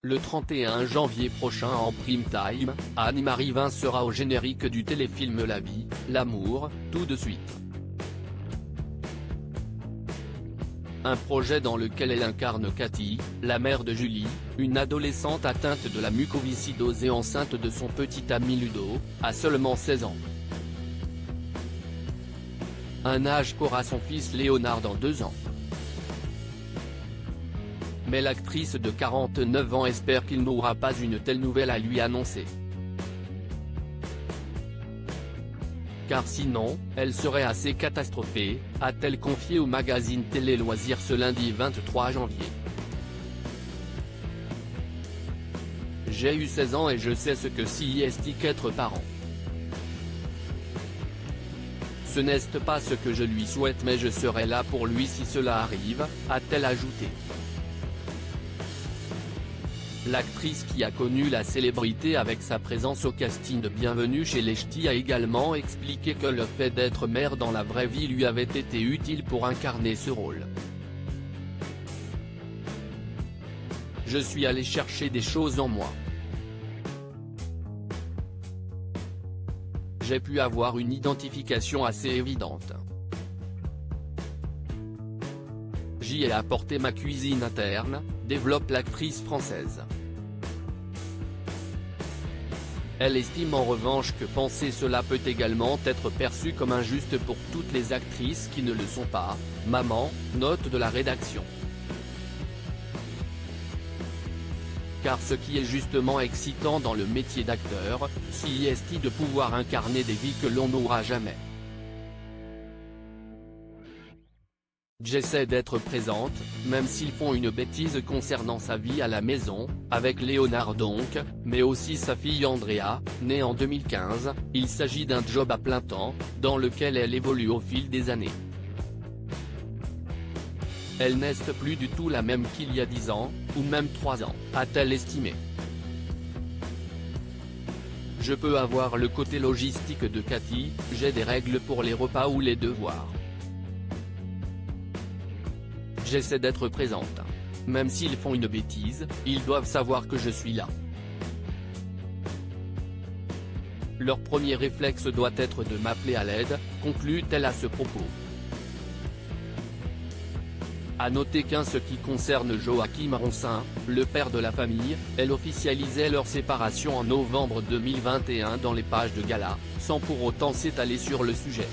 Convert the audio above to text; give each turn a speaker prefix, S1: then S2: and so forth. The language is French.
S1: Le 31 janvier prochain en prime time, Anne-Marie Vin sera au générique du téléfilm La vie, l'amour, tout de suite. Un projet dans lequel elle incarne Cathy, la mère de Julie, une adolescente atteinte de la mucoviscidose et enceinte de son petit ami Ludo, à seulement 16 ans. Un âge qu'aura son fils Léonard dans 2 ans. Mais l'actrice de 49 ans espère qu'il n'aura pas une telle nouvelle à lui annoncer. Car sinon, elle serait assez catastrophée, a-t-elle confié au magazine Télé Loisirs ce lundi 23 janvier. J'ai eu 16 ans et je sais ce que c'est qu'être parent. Ce n'est pas ce que je lui souhaite mais je serai là pour lui si cela arrive, a-t-elle ajouté. L'actrice qui a connu la célébrité avec sa présence au casting de Bienvenue chez les Ch'tis a également expliqué que le fait d'être mère dans la vraie vie lui avait été utile pour incarner ce rôle. Je suis allée chercher des choses en moi. J'ai pu avoir une identification assez évidente. J'y ai apporté ma cuisine interne, développe l'actrice française. Elle estime en revanche que penser cela peut également être perçu comme injuste pour toutes les actrices qui ne le sont pas, maman, note de la rédaction. Car ce qui est justement excitant dans le métier d'acteur, c'est de pouvoir incarner des vies que l'on n'aura jamais. J'essaie d'être présente, même s'ils font une bêtise concernant sa vie à la maison, avec Léonard donc, mais aussi sa fille Andrea, née en 2015, il s'agit d'un job à plein temps, dans lequel elle évolue au fil des années. Elle n'est plus du tout la même qu'il y a 10 ans, ou même 3 ans, a-t-elle estimé. Je peux avoir le côté logistique de Cathy, j'ai des règles pour les repas ou les devoirs. J'essaie d'être présente. Même s'ils font une bêtise, ils doivent savoir que je suis là. Leur premier réflexe doit être de m'appeler à l'aide, conclut-elle à ce propos. A noter qu'en ce qui concerne Joachim Ronsin, le père de la famille, elle officialisait leur séparation en novembre 2021 dans les pages de gala, sans pour autant s'étaler sur le sujet.